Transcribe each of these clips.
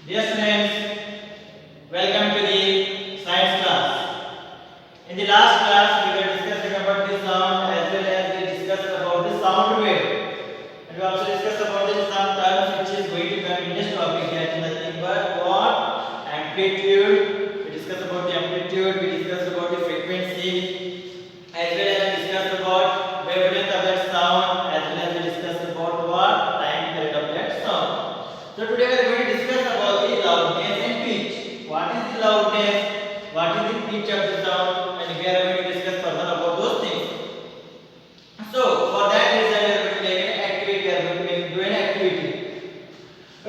Dear students, welcome to the science class. In the last class, we were discussing about the sound as well as we discussed about the sound wave. And we also discussed about the some terms which is going to come in this topic, that is nothing but what? Amplitude. We discussed about the amplitude, we discussed about the frequency, as well as we discussed about wavelength of that sound, as well as we discussed about what? Time period of that sound. So today we are going to discuss about the loudness and pitch. What is the loudness? What is the pitch of the sound? And we are going to discuss further about those things. So for that reason, we are going to take an activity. We are going to do an activity.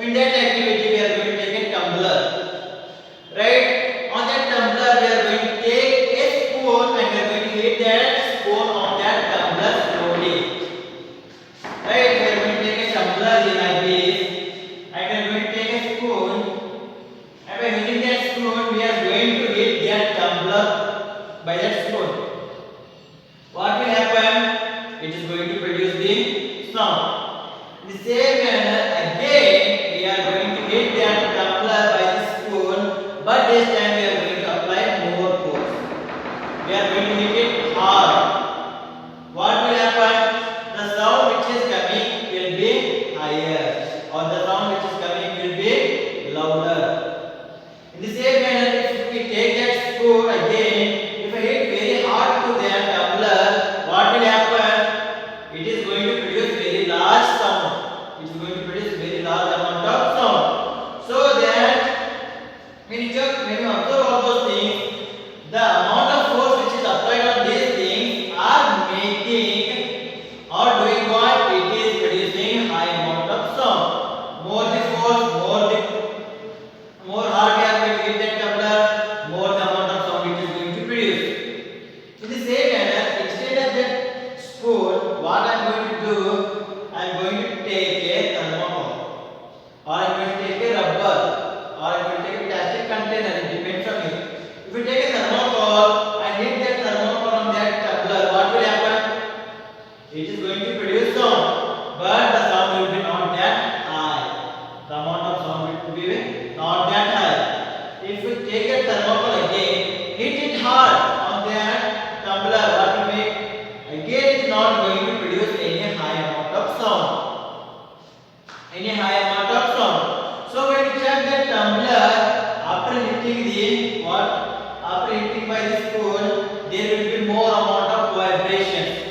In that activity, we are going to take a tumbler. Right? On that tumbler, we are going to take a spoon and we are going to hit that spoon on that tumbler slowly. Right? We are going to take a tumbler like this. And we are going to take a spoon, and by hitting that spoon, we are going to hit that tumbler by that spoon. What will happen? It is going to produce the sound. In the same manner, again, we are going to hit that tumbler by the spoon, but this time we are going to apply more force. We are going to hit it hard. What will happen? The sound which is coming will be higher, or the sound which is coming will be louder. In the same manner, if we take that spoon again, if I hit very hard to that tumbler, what will happen? It is going to produce very large sound. It is going to produce very large amount of sound. So that when you observe all those things, the amount of force which is applied on these things are making or doing what? It is producing high amount of sound. More the force, more hard we are going to hit that tumbler, more the amount of sound it is going to produce. In the same manner, instead of that spoon, what I am going to do, I am going to take a thermocol, or I am going to take a rubber, or I am going to take a plastic container. It depends on you. If you take a thermocol and hit that thermocol on that tumbler, what will happen? It is going to produce sound, but the sound will be not that high. The amount of sound will be not that high. If you take a thermocol again, hit it hard on that tumbler, what will be? Again, it is not going to produce any high amount of sound. Any high amount of sound. So when you check that tumbler, after hitting the what? After hitting by the spoon, there will be more amount of vibrations.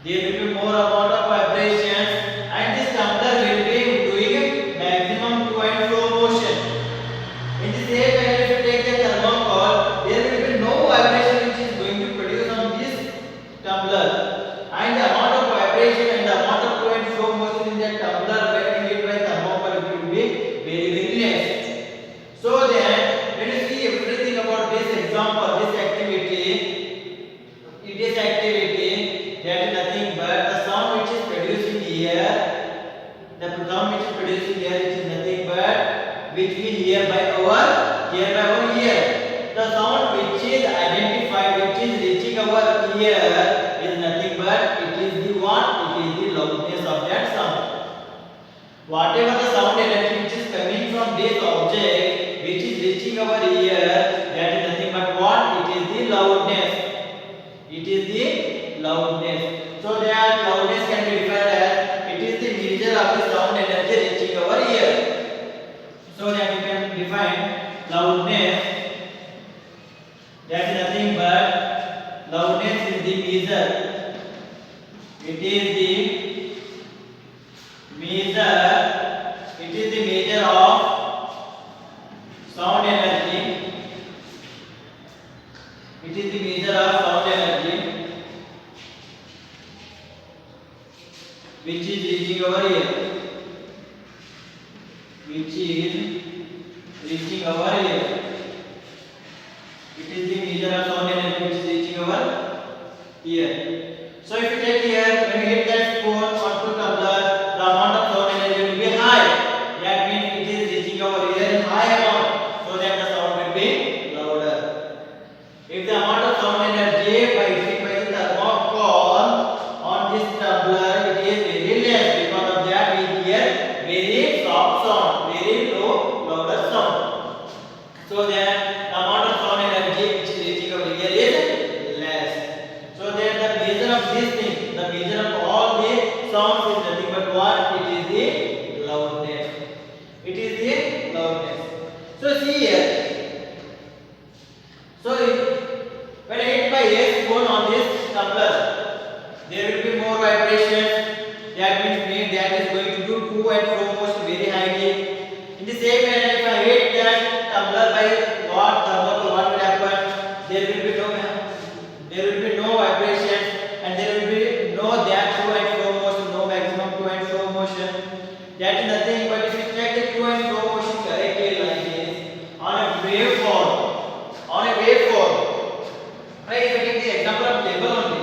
There will be more amount of vibrations, and this tumbler will be doing maximum to and fro motion. In the same manner, if you take the thermocol, there will be no vibration which is going to produce on this tumbler, and the amount of vibration and the amount of to and fro motion in that tumbler when hit by thermocol will be very less. So then, when you see everything about this example, this activity, in this activity, that is nothing but the sound which is producing here, the sound which is producing here, which is nothing but which we hear by our ear. The sound which is identified, which is reaching our ear, is nothing but it is the what? It is the loudness of that sound. Whatever the sound energy which is coming from this object, which is reaching our ear, that is nothing but what? It is the loudness. It is the loudness. So that loudness can be defined as it is the measure of the sound energy reaching our ear. So that we can define loudness. That is nothing but loudness is the measure. It is the measure. It is the measure of sound energy. It is the measure of sound energy which is reaching our ear. Which is reaching our ear. It is the measure of sound energy which is reaching our ear. So if you take here, when you hit that spoon onto tumbler, the amount of sound energy will be high. That means it is reaching our ear in high amount, so that the sound will be louder. If the amount of sound energy by hitting by the thermocol on this tumbler, it is very less, because of that we hear very soft sound, very low, louder and fro motion very highly. In the same manner, if I hit that tumbler by what thermocol, what will happen? There will be no vibration, and there will be no that to and fro motion, no maximum to and fro motion. That is nothing but if you check the to and fro motion correctly like this on a waveform, right? If I take the example of table only,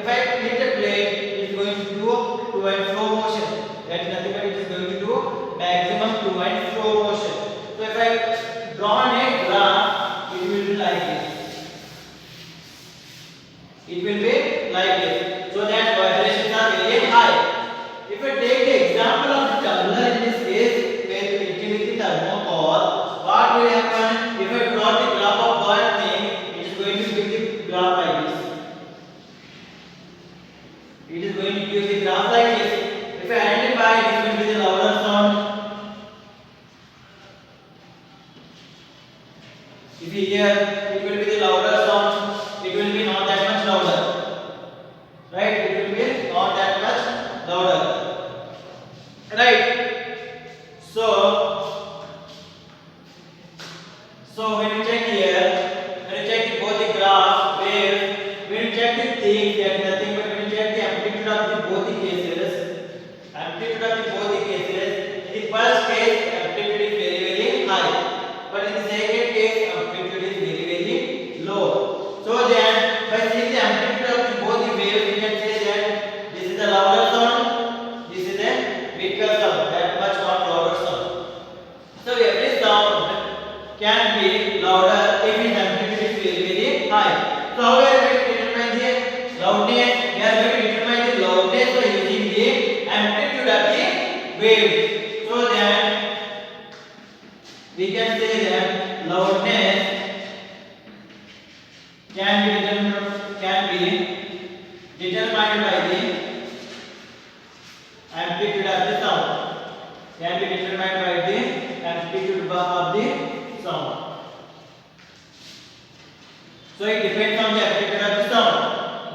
if I hit a plate, it is going to do to and fro motion. That is nothing but it is going to do maximum to and fro motion. So if I draw a graph, it will be like this. It will be like this. So that vibrations are very high. If I take the example of the tumbler in this case, where you hit with the thermocol, what will happen? If I plot the graph of one thing, it is going to give the graph like this. It is going to give the graph like this. If I identify, it is going to be the louder sound. If you hear, it will be the louder sound. It will be not that much louder, right? It will be not that much louder, right? So when you check here, when you check both the graph, where when you check the thing, that is nothing but when you check the amplitude of the both the cases, in the first case amplitude is very high, but in the second case amplitude is very low. So then by seeing the amplitude of both the waves, we can say that this is the louder sound, this is a weaker sound, that much not louder sound. So every sound can be louder if its amplitude is very high. So how we are going to determine the loudness? We are going to determine the loudness by using the amplitude of the wave. So then we can say that loudness can be determined by the amplitude of the sound. Can be determined by the amplitude of the sound. So it depends on the amplitude of the sound.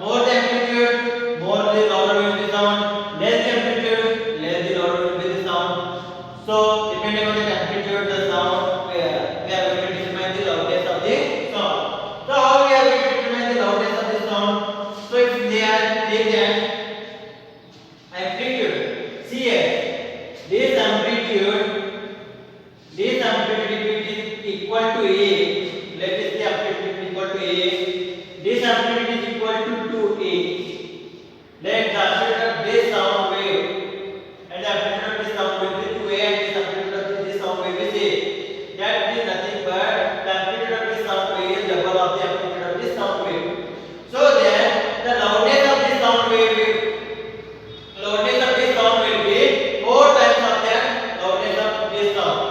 More the amplitude, more the louder will be the sound. Less the amplitude, less the louder will be the sound. So depending on the amplitude, the sound, we are going to determine the loudness of the sound. So how we are going to determine the loudness of the sound? So if they are taken amplitude, see here, this amplitude if it is equal to A, let us say amplitude is equal to A, this amplitude is equal to 2A. Let the amplitude of this sound wave and the amplitude of this sound wave is 2A and this amplitude of this sound wave is A. That is nothing but the amplitude of this sound wave is double of the amplitude of this sound wave. So then the loudness of this sound wave will be 4 times of that loudness of this sound.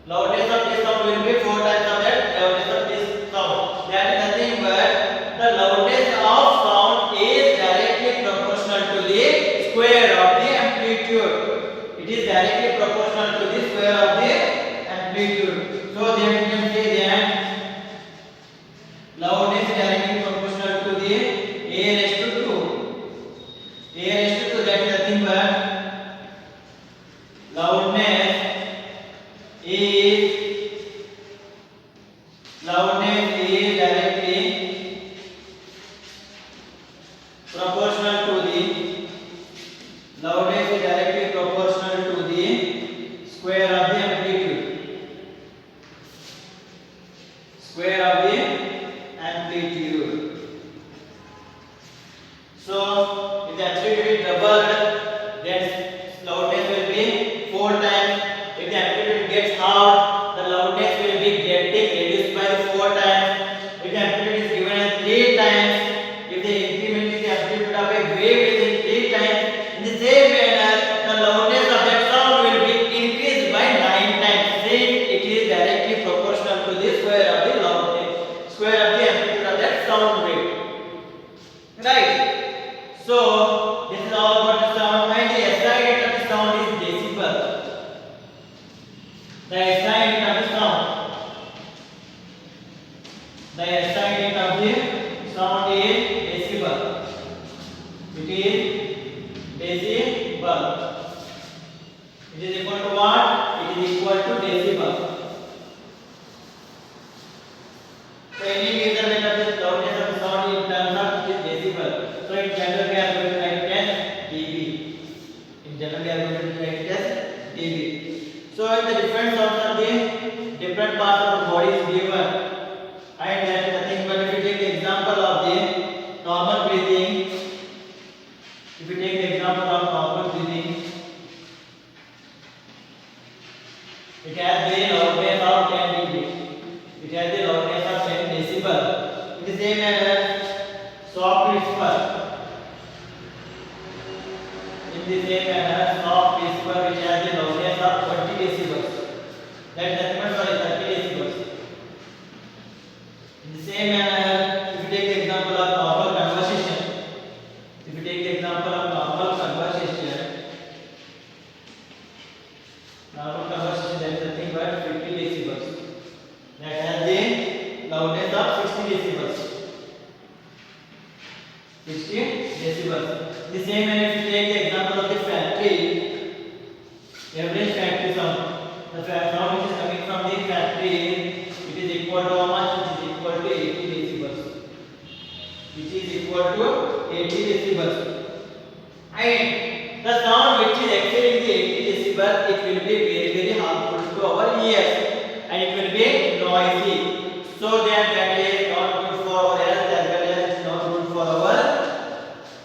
Loudness of this sound will be 4 times of that loudness of this sound. That is nothing but the loudness of sound is directly proportional to the square of the amplitude. It is directly proportional to the square of the amplitude. So then we can say that loudness is directly proportional to the A raised to 2. A raised to 2, that is nothing but loudness is directly proportional to the square of the amplitude. It is equal to what? It is equal to decibel. So any measurement of the loudness of the sound in terms of it is decibel. So in general we are going to write it as dB. In general we are going to write it as dB. So the different sounds of the different parts of the body is given. And that is nothing but if you take the example of the normal breathing, if you take the example of normal breathing, it has the loudness of 10 dB. It has the loudness of 10 decibel. In the same manner, soft whisper. In the same manner, soft whisper which has the loudness of 20 decibels. That is nothing but 30 decibels. In the same manner, if you take the example of normal conversation, if you take the example of normal conversation, that is nothing but 50 decibels. That has the loudness of 60 decibels. 60 decibels. The same manner, if you take the example of the factory, average factory sound, the sound which is coming from the factory, it is equal to how much? It is equal to 80 decibels. Which is equal to 80 decibels. And the sound which is exceeding the 80 decibel, it will be very harmful to our ears, and it will be noisy. So then that is not good for our health as well as it is not good for our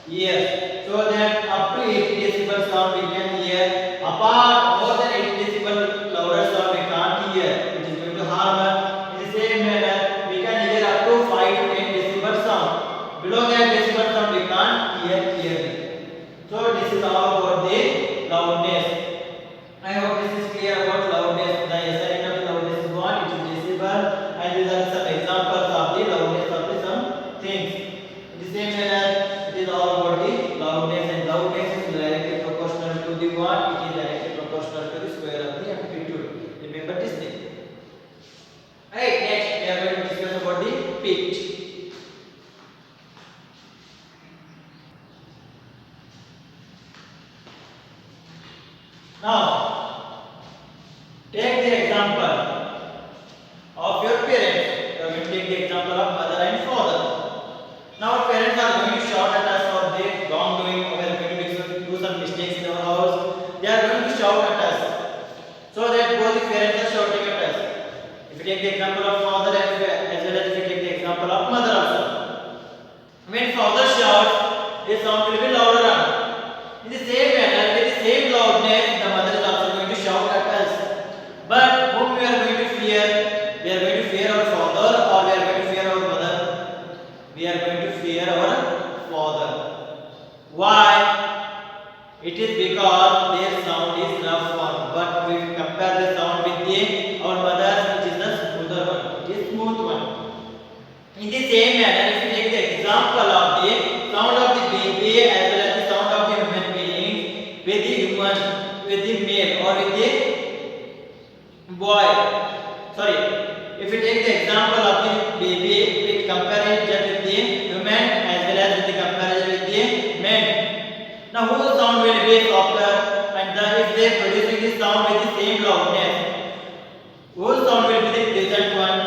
ears. So that up to 80 decibel sound we can hear. Apart more than 80 decibel louder sound we can't hear. It is going to harm us. In the same manner, we can hear up to 5 to 10 decibel sound. Below that decibel sound we can't hear clearly. So this is all about the loudness. I hope this is clear about loudness. The SI of the loudness is what? It is decibel, and these are some examples of the loudness of the some things. In the same manner, it is all about the loudness, and loudness is directly proportional to the what? It is directly proportional to the square of the amplitude. Remember this thing. Right. Next, we are going to discuss about the pitch. Now, take the example of your parents. You are going to take the example of mother and father. Now, parents are going to shout at us for the wrongdoing, or we are going to do some mistakes in our house. They are going to shout at us. So that both the parents are shouting at us. If you take the example of father as well as if you take the example of mother also. When father shouts, the sound will be louder. In the same manner, with the same loudness, the mother is also going to shout at us. But whom we are going to fear? We are going to fear our father, or we are going to fear our mother? We are going to fear our father. Why? It is because their sound is rough one. But we compare the sound with our mother's, which is the smoother one. It is smooth one. In the same manner, if you take the example of the sound of the baby as well as the sound of the human being, with the human, with the male or with the boy. Sorry, if you take the example of the baby with comparison with the human as well as with the comparison with the men. Now whose sound will be softer, and if they are producing this sound with the same loudness, whose sound will be the pleasant one?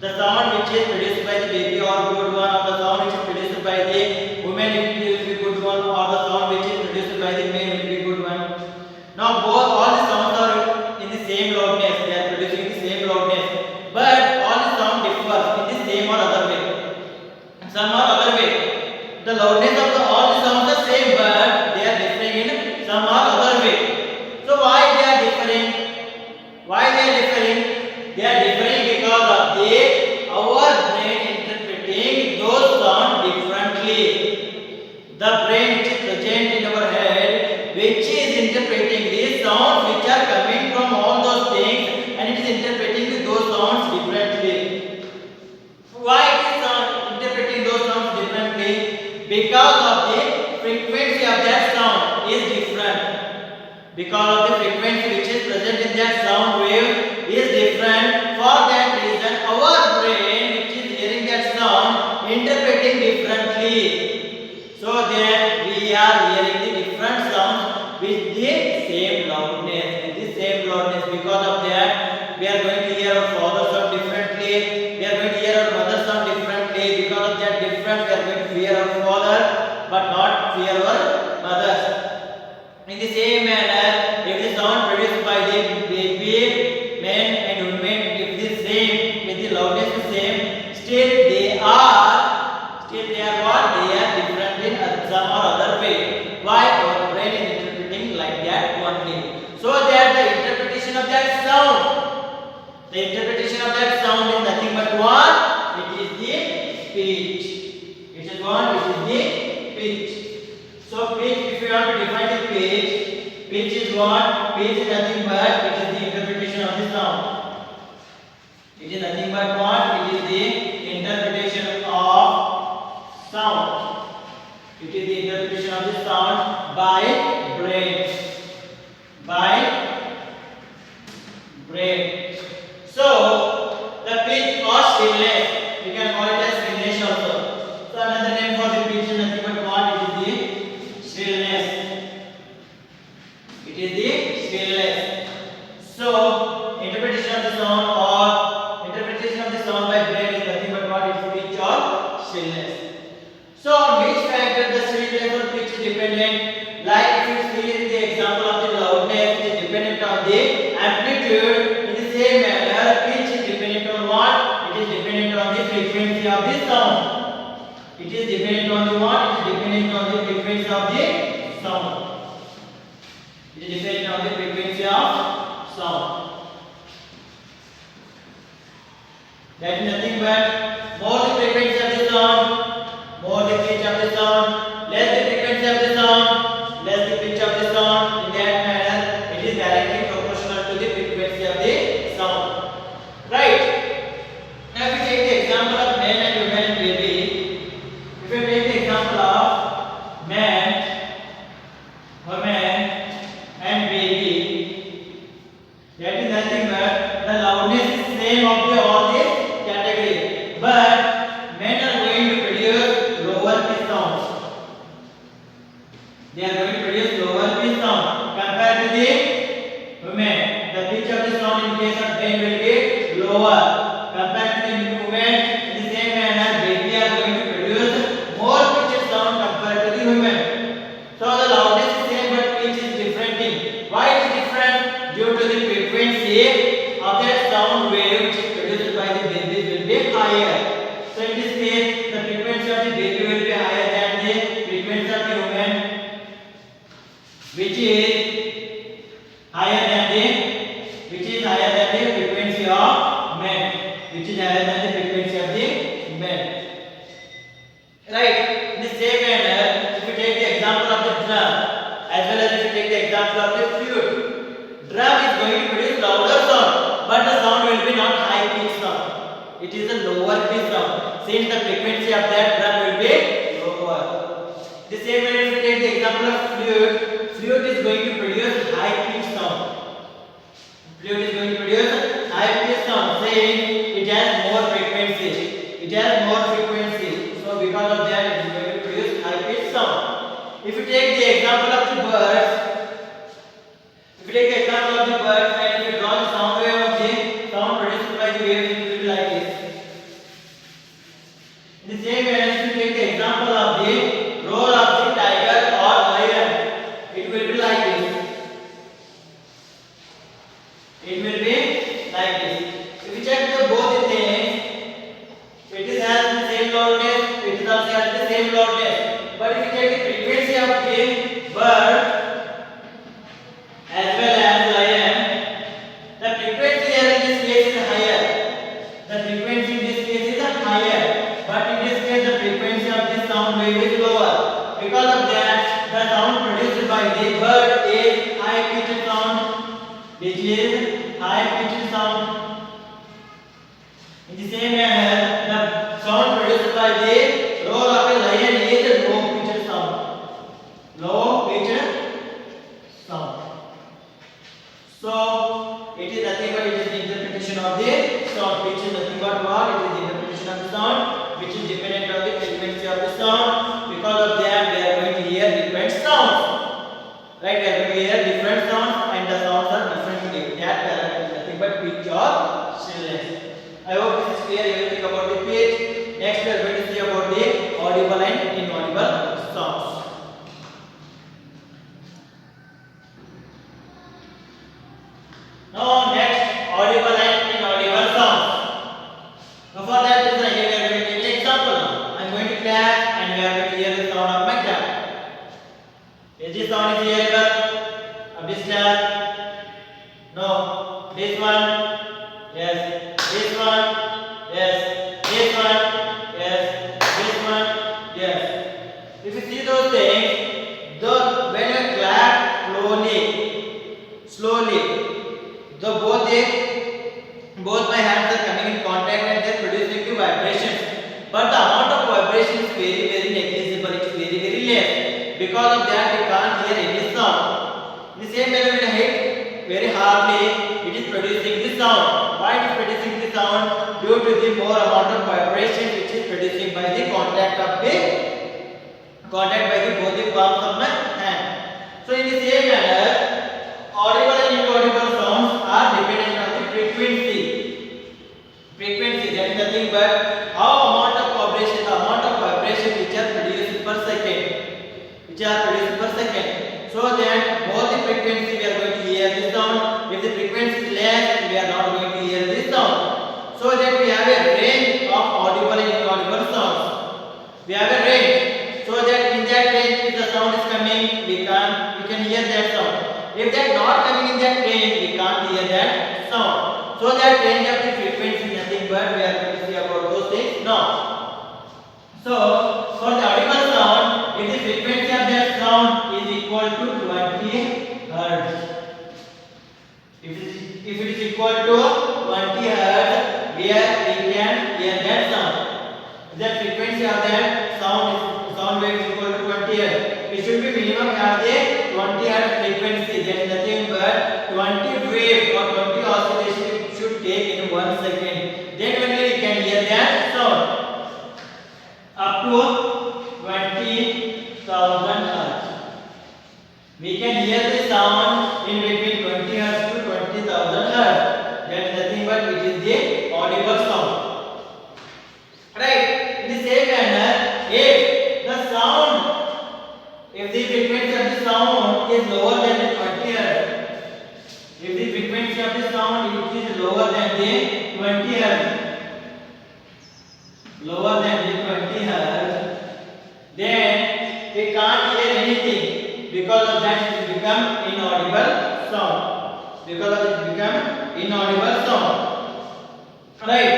The sound which is produced by the baby or good one, or the sound which is produced by the woman will be good one, or the sound which is produced by the man will be good one. Now both all the sounds are in the same loudness, they are producing the same loudness, but all the sound differ in the same or other way. Some or other way. The loudness of all the sounds are same, but they are differing in some or other way. So why they are differing? Why they are differing? They are differing because of our brain interpreting those sounds differently. The brain which is present in our head, which is interpreting these sounds which are coming from all those things, and it is interpreting those sounds differently. Why it is interpreting those sounds differently? Because of the frequency of that sound is different. Because of the frequency which is present in that sound wave is different. For that reason, our brain which is hearing that sound interpreting differently. So that we are hearing the different sounds with the same loudness. In the same manner, if the sound produced by the baby, men and women, if the same, if the loudness is same, still they are what? They are different in some or other way. Why? Our brain is interpreting like that only. So that the interpretation of that sound, the interpretation of that sound is nothing but what? It is the pitch. It is what? It is the pitch. So pitch, if you want to define the pitch is what? Pitch is nothing but it is the interpretation of the sound. It is nothing but what? It is the interpretation of sound. It is the interpretation of the sound by brain. By brain. So the pitch or shrillness, you can call it as shrillness also. So another name for the pitch is nothing but what? It is the shrillness. It is the shrillness. So interpretation of the sound or interpretation of the sound by brain is nothing but what? It is pitch or shrillness. So on which factor the shrillness or pitch is dependent? Like if you see the example of the loudness, it is dependent on the amplitude. In the same manner, pitch is dependent on what? It is dependent on the frequency of the sound. It is dependent on the what? It is dependent on the frequency of the sound. It is dependent on the frequency of sound. That is nothing but more the frequency of the sound, more the pitch of the sound, less the frequency of the sound, less the pitch of the sound. In that manner, it is directly proportional to the frequency of the sound. Right? Now, if we take the example of man and woman and baby, if we take the example of man, woman, and baby, that is nothing but the loudness is same of the all the category, but men are going to produce lower pitch sounds. They are going to produce lower pitch sound compared to the women. The pitch of the sound in case of men will be lower compared to the women. In the same manner, baby are going to produce more pitch sound compared to the women. So the loudness is same, but pitch is different. Why it is different? Due to the frequency of that sound wave which is produced by the baby will be higher. So in this case, the frequency of the baby will be higher than the frequency of the woman, which is higher than the frequency of men, which is higher than the frequency of the men. Right? In the same manner, if you take the example of the drum, as well as if you take the example of the flute, drum is going to produce louder sound, but the sound will be not high pitch sound. It is a lower pitch sound, since the frequency of that drum will be lower. The same way, if you take the example of flute is going to produce high pitch sound. Flute is going to produce high pitch sound, saying it has more frequency. It has more frequency. So because of that, it is going to produce high pitch sound. If you take the example of the birds, and if you draw the sound wave of the sound produced by the wave, it will be like this. In the same way, if you take the example of the roar of the tiger or lion, it will be like this. It will be like this. If you check the both things, it is has the same loudness, it is also has the same loudness. But if you check the frequency of the bird as well as lion, the frequency here in this case is higher. The frequency in this case is higher, but in this case the frequency of this sound wave is lower. Because of that, the sound produced by the bird is high pitched sound, which is high pitched sound. In the same manner, the sound produced by the roar of a lion is low pitched sound. Low pitched sound. So it is nothing but it is the interpretation of the sound, which is nothing but what? It is the interpretation of the sound, which is dependent on the frequency of the sound. Because of that, we are going to hear different sounds. Right? We are going to hear different sounds, and the sounds are different. That is nothing but pitch or shrillness. I hope this is clear. Now next, audible and inaudible sounds. Now for that reason, here we are going to take an example now. I am going to clap and we are going to hear the sound of my clap. Is this sound is hearable of this clap? No. This one? Yes. This one? Yes. This one? Yes. This one? Yes. If you see those things, when you clap slowly, both my hands are coming in contact and they are producing the vibrations. But the amount of vibration is very negligible. It is very less. Because of that, we can't hear any sound. In the same way, when I hit very hardly, it is producing the sound. Why it is producing the sound? Due to the more amount of vibration which is producing by the contact by the both the palms of my hand. So in the same manner, audible and inaudible sounds are dependent on the frequency. Frequency, that is nothing but how amount of vibration, the amount of vibration which are produced per second. So then both the frequency we are going to hear the sound. If the frequency is less, we are not going to hear the sound. So that we have a range of audible and inaudible sounds. We have a range. So that in that range, if the sound is coming, we can hear that sound. If that not coming in that range, we can't hear that sound. So that range of the frequency is nothing but we are going to see about those things now. So for the audible sound, if the frequency of that sound is equal to 20 hertz. If it is equal to 20 hertz, we can hear that sound. If the frequency of that sound wave is equal to 20 hertz, it should be minimum have the 20 hertz frequency. That is nothing but 20 wave or 20 oscillation it should take in 1 second. Then only we can hear that sound. Up to 20,000 hertz. We can hear the sound in between 20 hertz to 20,000 hertz. That is nothing but it is the audible sound. Right? In the same manner, if the frequency of the sound is lower than the 20 hertz, if the frequency of the sound is lower than the 20 hertz, then we can't hear anything. Because of that, it will become inaudible sound. Right?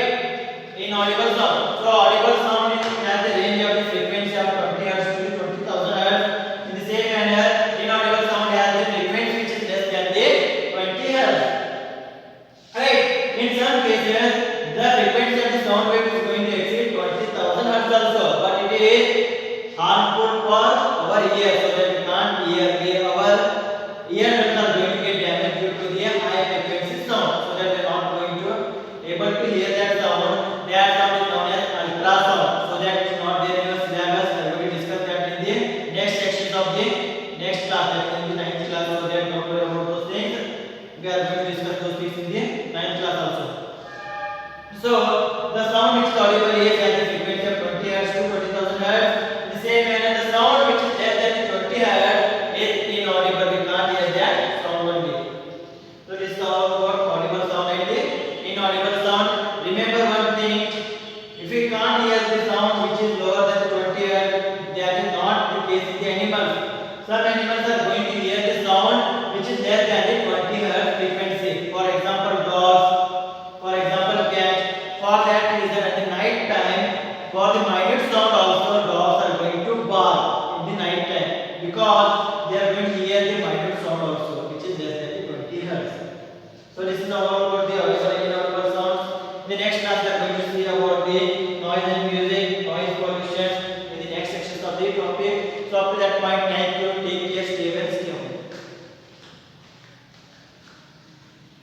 Inaudible sound. So audible sound has the range of the frequency of 20 hertz to 20,000 hertz. In the same manner, inaudible sound has the frequency which is less than the 20 hertz. Right? In some cases, the frequency of the sound wave is going to exceed 20,000 hertz also, but it is harmful for our ear, so that we can't hear. Our eardrums are going to get damaged due to the high frequency sound, so that we are not going to able to hear that sound. That sound is known as ultrasound. So that is not there in your syllabus. I will discuss that in the next sections of the next class, that is in the 9th class. So that don't worry about those things. We are going to discuss those things in the 9th class also. So the sound which is audible is at the frequency of 20 hertz to 20,000 hertz. In the same manner, the sound which is less than 20 hertz is inaudible. We can't hear that sound only. So this is all about audible sound and the inaudible sound. Remember one thing: if we can't hear the sound which is lower than 20 hertz, that is not the case in the animals. Some animals are going to hear the sound which is less than the 20 hertz frequency. For example, dogs. For example, cats. For that reason, at the night time, for the minute sound also, dogs are going to bark in the night time, because they are going to hear the minute sound also, which is less than the 20 hertz. So this is all about the audible and inaudible sounds. In the next class, we are going to